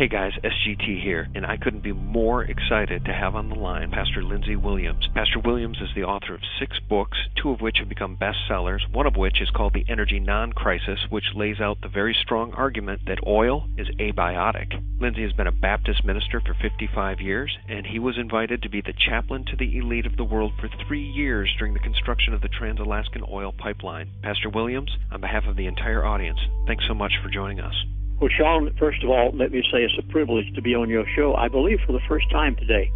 Hey guys, SGT here, and I couldn't be more excited to have on the line Pastor Lindsey Williams. Pastor Williams is the author of 6 books, 2 of which have become bestsellers, one of which is called The Energy Non-Crisis, which lays out the very strong argument that oil is abiotic. Lindsey has been a Baptist minister for 55 years, and he was invited to be the chaplain to the elite of the world for 3 years during the construction of the Trans-Alaskan Oil Pipeline. Pastor Williams, on behalf of the entire audience, thanks so much for joining us. Well, Sean, first of all, let me say it's a privilege to be on your show, I believe for the first time today.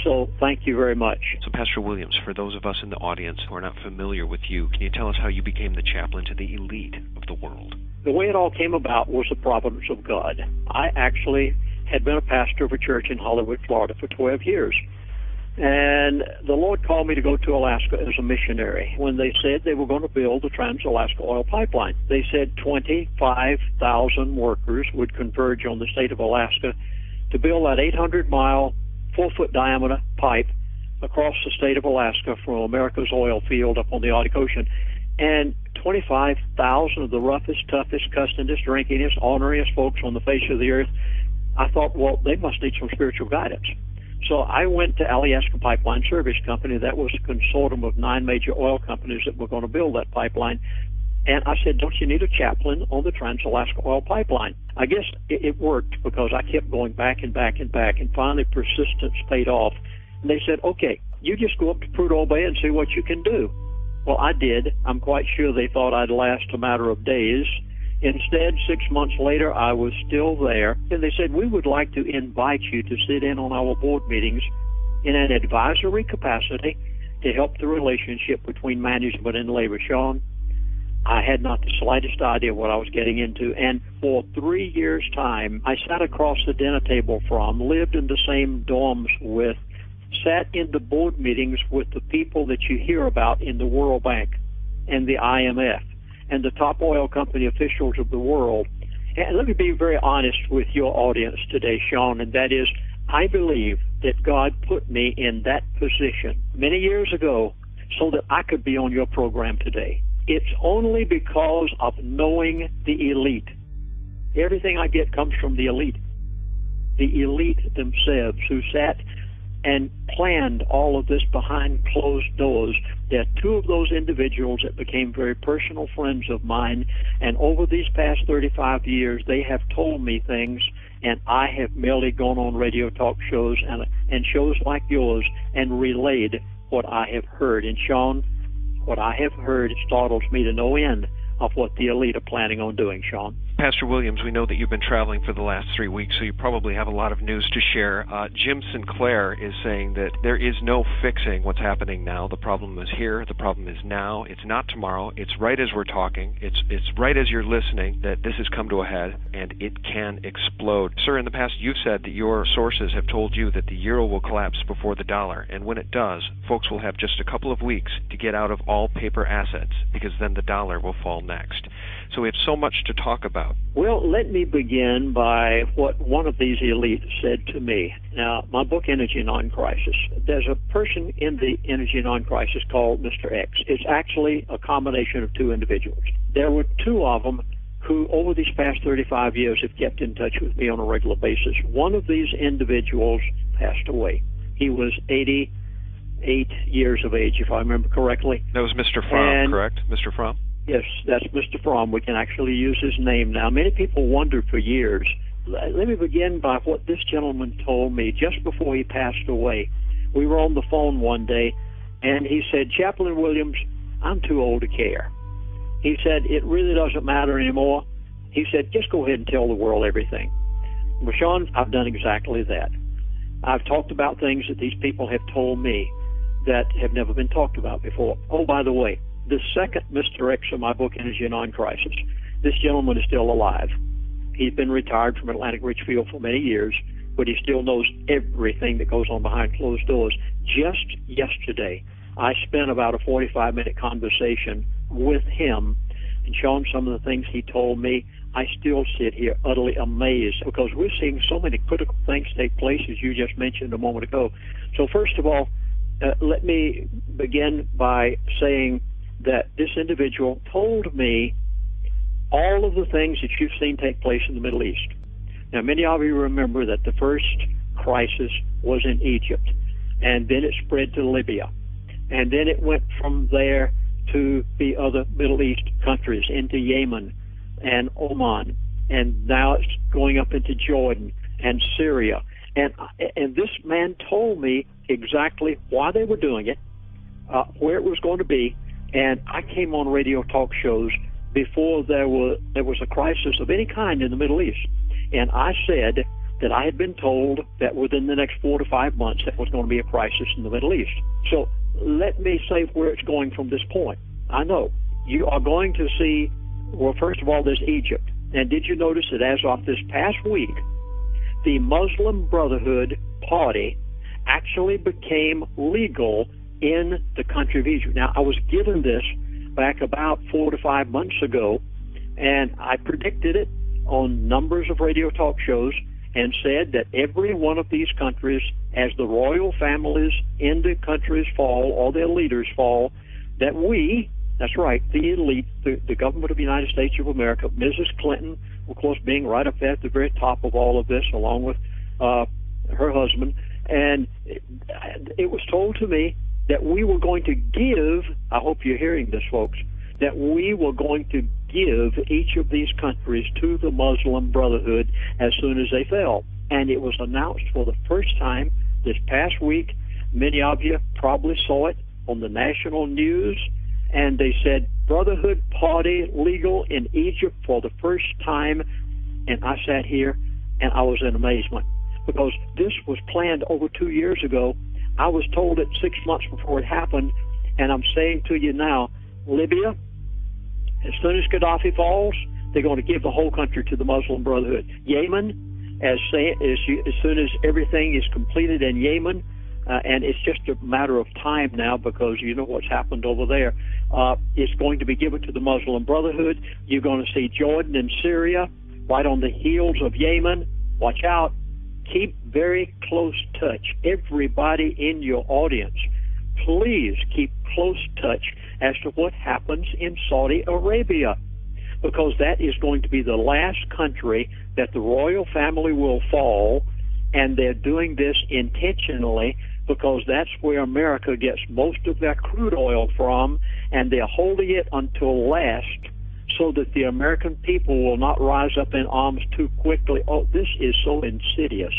So thank you very much. So, Pastor Williams, for those of us in the audience who are not familiar with you, can you tell us how you became the chaplain to the elite of the world? The way it all came about was the providence of God. I actually had been a pastor of a church in Hollywood, Florida for 12 years. And the Lord called me to go to Alaska as a missionary when they said they were going to build the Trans-Alaska Oil Pipeline. They said 25,000 workers would converge on the state of Alaska to build that 800-mile, 4-foot diameter pipe across the state of Alaska from America's oil field up on the Arctic Ocean. And 25,000 of the roughest, toughest, cussingest, drinkingest, orneryest folks on the face of the earth. I thought, well, they must need some spiritual guidance. So I went to Alaska Pipeline Service Company. That was a consortium of 9 major oil companies that were going to build that pipeline. And I said, don't you need a chaplain on the Trans-Alaska Oil Pipeline? I guess it worked because I kept going back and back and back, and finally persistence paid off. And they said, okay, you just go up to Prudhoe Bay and see what you can do. Well, I did. I'm quite sure they thought I'd last a matter of days. Instead, 6 months later, I was still there, and they said, we would like to invite you to sit in on our board meetings in an advisory capacity to help the relationship between management and labor. Sean, I had not the slightest idea what I was getting into, and for 3 years' time, I sat across the dinner table from, lived in the same dorms with, sat in the board meetings with the people that you hear about in the World Bank and the IMF. And the top oil company officials of the world. And let me be very honest with your audience today, Sean, and that is, I believe that God put me in that position many years ago so that I could be on your program today. It's only because of knowing the elite. Everything I get comes from the elite. The elite themselves who sat and planned all of this behind closed doors. There are 2 of those individuals that became very personal friends of mine, and over these past 35 years, they have told me things, and I have merely gone on radio talk shows and shows like yours and relayed what I have heard. And Sean, what I have heard startles me to no end of what the elite are planning on doing, Sean. Pastor Williams, we know that you've been traveling for the last 3 weeks, so you probably have a lot of news to share. Jim Sinclair is saying that there is no fixing what's happening now. The problem is here. The problem is now. It's not tomorrow. It's right as we're talking. It's right as you're listening that this has come to a head, and it can explode. Sir, in the past, you've said that your sources have told you that the euro will collapse before the dollar, and when it does, folks will have just a couple of weeks to get out of all paper assets, because then the dollar will fall next. So we have so much to talk about. Well, let me begin by what one of these elites said to me. Now, my book, Energy Non-Crisis, there's a person in the Energy Non-Crisis called Mr. X. It's actually a combination of 2 individuals. There were 2 of them who, over these past 35 years, have kept in touch with me on a regular basis. One of these individuals passed away. He was 88 years of age, if I remember correctly. That was Mr. Fromm, correct? Mr. Fromm? Yes, that's Mr. Fromm. We can actually use his name now. Many people wondered for years. Let me begin by what this gentleman told me just before he passed away. We were on the phone one day, and he said, Chaplain Williams, I'm too old to care. He said, it really doesn't matter anymore. He said, just go ahead and tell the world everything. Well, Sean, I've done exactly that. I've talked about things that these people have told me that have never been talked about before. Oh, by the way, the second Mr. X of my book, Energy Non-Crisis, this gentleman is still alive. He's been retired from Atlantic Richfield for many years, but he still knows everything that goes on behind closed doors. Just yesterday, I spent about a 45-minute conversation with him and shown some of the things he told me. I still sit here utterly amazed because we're seeing so many critical things take place, as you just mentioned a moment ago. So first of all, let me begin by saying that this individual told me all of the things that you've seen take place in the Middle East. Now, many of you remember that the first crisis was in Egypt, and then it spread to Libya, and then it went from there to the other Middle East countries, into Yemen and Oman, and now it's going up into Jordan and Syria. And this man told me exactly why they were doing it, where it was going to be, and I came on radio talk shows before there was a crisis of any kind in the Middle East, and I said that I had been told that within the next 4 to 5 months there was going to be a crisis in the Middle East. So let me say where it's going from this point. I know you are going to see, well, first of all, there's Egypt. And did you notice that as of this past week, the Muslim Brotherhood Party actually became legal in the country of Egypt? Now, I was given this back about 4 to 5 months ago, and I predicted it on numbers of radio talk shows and said that every one of these countries, as the royal families in the countries fall, or their leaders fall, that we, that's right, the elite, the government of the United States of America, Mrs. Clinton, of course, being right up there at the very top of all of this, along with her husband, and it was told to me that we were going to give, I hope you're hearing this, folks, that we were going to give each of these countries to the Muslim Brotherhood as soon as they fell. And it was announced for the first time this past week. Many of you probably saw it on the national news, and they said, Brotherhood Party legal in Egypt for the first time. And I sat here and I was in amazement, because this was planned over 2 years ago. I was told it 6 months before it happened, and I'm saying to you now, Libya, as soon as Gaddafi falls, they're going to give the whole country to the Muslim Brotherhood. Yemen, as soon as everything is completed in Yemen, and it's just a matter of time now, because you know what's happened over there, it's going to be given to the Muslim Brotherhood. You're going to see Jordan and Syria right on the heels of Yemen. Watch out. Keep very close touch. Everybody in your audience, please keep close touch as to what happens in Saudi Arabia, because that is going to be the last country that the royal family will fall, and they're doing this intentionally because that's where America gets most of their crude oil from, and they're holding it until last so that the American people will not rise up in arms too quickly. Oh, this is so insidious,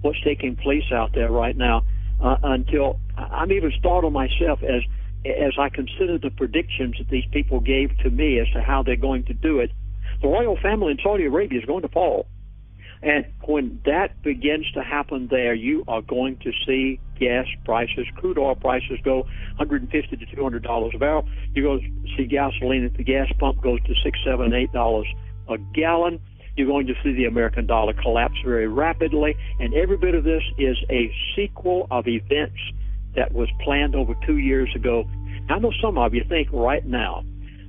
what's taking place out there right now, until I'm even startled myself as I consider the predictions that these people gave to me as to how they're going to do it. The royal family in Saudi Arabia is going to fall. And when that begins to happen there, you are going to see gas prices, crude oil prices go $150 to $200 a barrel. You go see gasoline at the gas pump goes to $6, $7, $8 a gallon. You're going to see the American dollar collapse very rapidly. And every bit of this is a sequel of events that was planned over 2 years ago. I know some of you think right now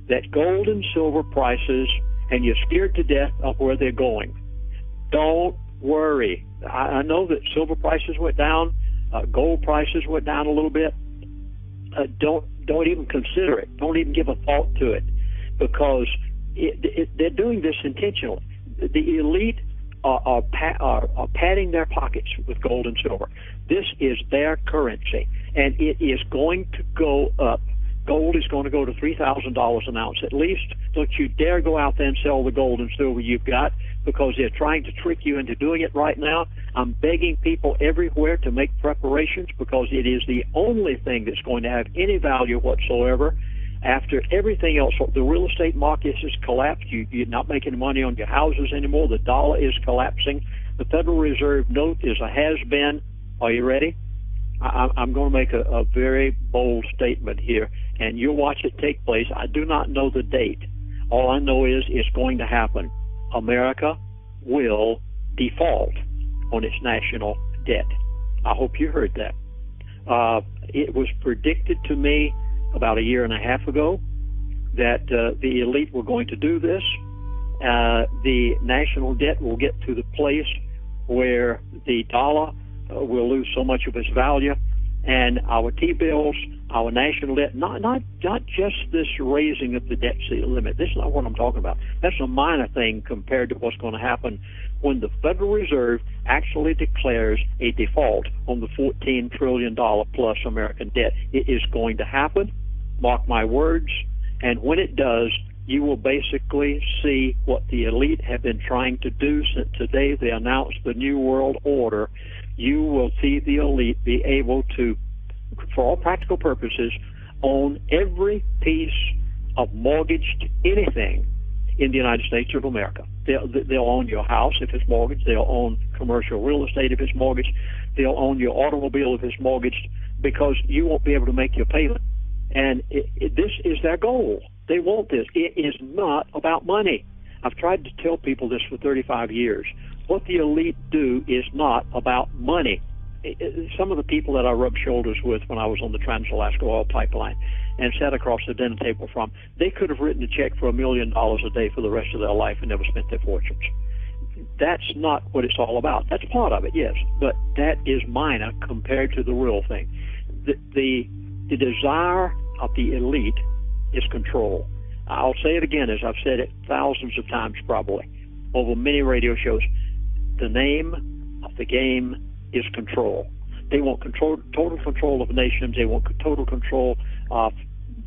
that gold and silver prices, and you're scared to death of where they're going. Don't worry. I know that silver prices went down, gold prices went down a little bit. Don't even consider it. Don't even give a thought to it, because they're doing this intentionally. The elite are padding their pockets with gold and silver. This is their currency, and it is going to go up. Gold is going to go to $3,000 an ounce at least. Don't you dare go out there and sell the gold and silver you've got, because they're trying to trick you into doing it right now. I'm begging people everywhere to make preparations, because it is the only thing that's going to have any value whatsoever. After everything else, the real estate market has collapsed. You're not making money on your houses anymore. The dollar is collapsing. The Federal Reserve note is a has-been. Are you ready? I'm going to make a very bold statement here, and you'll watch it take place. I do not know the date. All I know is it's going to happen. America will default on its national debt. I hope you heard that. It was predicted to me about a year and a half ago that the elite were going to do this. The national debt will get to the place where the dollar will lose so much of its value And our T-bills, our national debt, not just this raising of the debt limit. This is not what I'm talking about. That's a minor thing compared to what's going to happen when the Federal Reserve actually declares a default on the $14 trillion plus American debt. It is going to happen, mark my words, and when it does, you will basically see what the elite have been trying to do since today they announced the New World Order. You will see the elite be able to, for all practical purposes, own every piece of mortgaged anything in the United States of America. They'll own your house if it's mortgaged. They'll own commercial real estate if it's mortgaged. They'll own your automobile if it's mortgaged, because you won't be able to make your payment. And this is their goal. They want this. It is not about money. I've tried to tell people this for 35 years. What the elite do is not about money. Some of the people that I rubbed shoulders with when I was on the Trans-Alaska Oil Pipeline and sat across the dinner table from, they could have written a check for $1 million a day for the rest of their life and never spent their fortunes. That's not what it's all about. That's part of it, yes, but that is minor compared to the real thing. The desire of the elite is control. I'll say it again, as I've said it thousands of times probably over many radio shows. The name of the game is control. They want total control of nations. They want total control of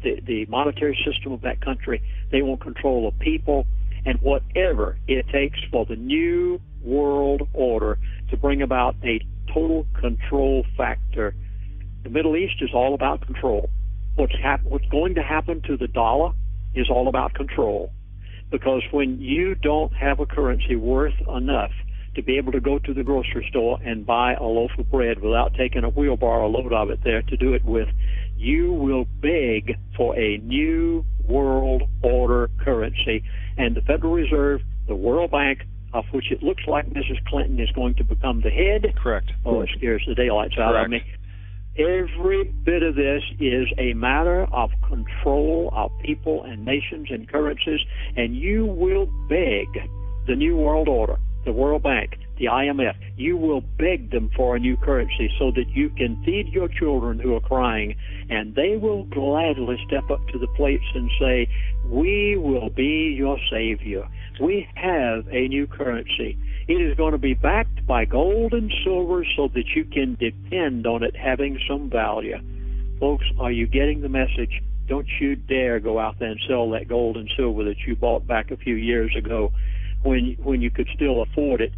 the monetary system of that country. They want control of people, and whatever it takes for the new world order to bring about a total control factor. The Middle East is all about control. What's going to happen to the dollar is all about control, because when you don't have a currency worth enough to be able to go to the grocery store and buy a loaf of bread without taking a wheelbarrow load of it there to do it with, you will beg for a new world order currency. And the Federal Reserve, the World Bank, of which it looks like Mrs. Clinton is going to become the head. Correct. Oh, it scares the daylights out of me. Every bit of this is a matter of control of people and nations and currencies, and you will beg the New World Order, the World Bank, the IMF, you will beg them for a new currency so that you can feed your children who are crying, and they will gladly step up to the plates and say, we will be your savior. We have a new currency. It is going to be backed by gold and silver so that you can depend on it having some value. Folks, are you getting the message? Don't you dare go out there and sell that gold and silver that you bought back a few years ago when you could still afford it.